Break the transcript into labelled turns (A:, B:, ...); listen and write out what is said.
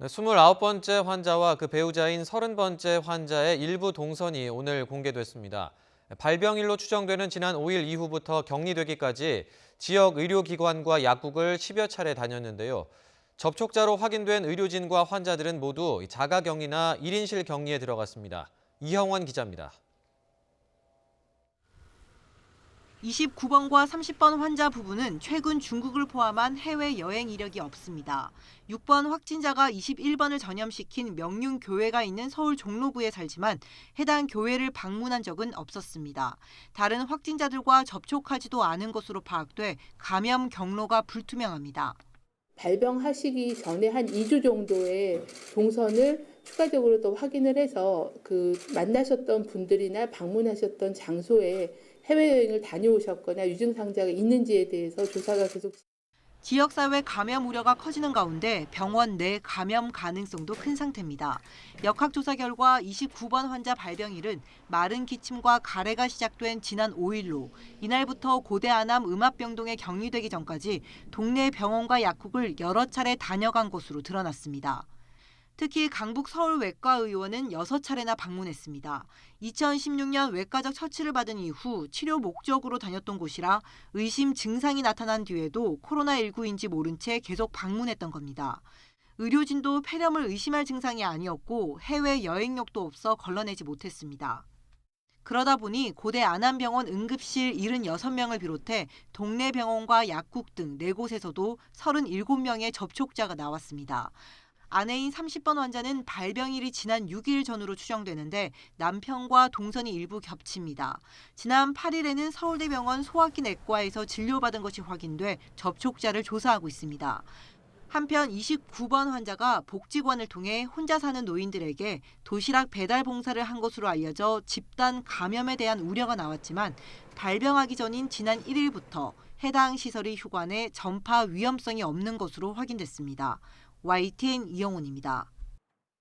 A: 네, 29번째 환자와 그 배우자인 30번째 환자의 일부 동선이 오늘 공개됐습니다. 발병일로 추정되는 지난 5일 이후부터 격리되기까지 지역 의료기관과 약국을 10여 차례 다녔는데요. 접촉자로 확인된 의료진과 환자들은 모두 자가격리나 1인실 격리에 들어갔습니다. 이형원 기자입니다.
B: 29번과 30번 환자 부부는 최근 중국을 포함한 해외 여행 이력이 없습니다. 6번 확진자가 21번을 전염시킨 명륜교회가 있는 서울 종로구에 살지만 해당 교회를 방문한 적은 없었습니다. 다른 확진자들과 접촉하지도 않은 것으로 파악돼 감염 경로가 불투명합니다.
C: 발병하시기 전에 한 2주 정도의 동선을 추가적으로 또 확인을 해서 그 만나셨던 분들이나 방문하셨던 장소에 해외여행을 다녀오셨거나 유증상자가 있는지에 대해서 조사가 계속.
B: 지역사회 감염 우려가 커지는 가운데 병원 내 감염 가능성도 큰 상태입니다. 역학조사 결과 29번 환자 발병일은 마른 기침과 가래가 시작된 지난 5일로 이날부터 고대 안암 음압병동에 격리되기 전까지 동네 병원과 약국을 여러 차례 다녀간 것으로 드러났습니다. 특히 강북 서울외과의원은 6차례나 방문했습니다. 2016년 외과적 처치를 받은 이후 치료 목적으로 다녔던 곳이라 의심 증상이 나타난 뒤에도 코로나19인지 모른 채 계속 방문했던 겁니다. 의료진도 폐렴을 의심할 증상이 아니었고 해외 여행력도 없어 걸러내지 못했습니다. 그러다 보니 고대 안암병원 응급실 76명을 비롯해 동네 병원과 약국 등 4곳에서도 37명의 접촉자가 나왔습니다. 아내인 30번 환자는 발병일이 지난 6일 전후로 추정되는데 남편과 동선이 일부 겹칩니다. 지난 8일에는 서울대병원 소화기내과에서 진료받은 것이 확인돼 접촉자를 조사하고 있습니다. 한편 29번 환자가 복지관을 통해 혼자 사는 노인들에게 도시락 배달 봉사를 한 것으로 알려져 집단 감염에 대한 우려가 나왔지만 발병하기 전인 지난 1일부터 해당 시설이 휴관해 전파 위험성이 없는 것으로 확인됐습니다. YTN 이영훈입니다.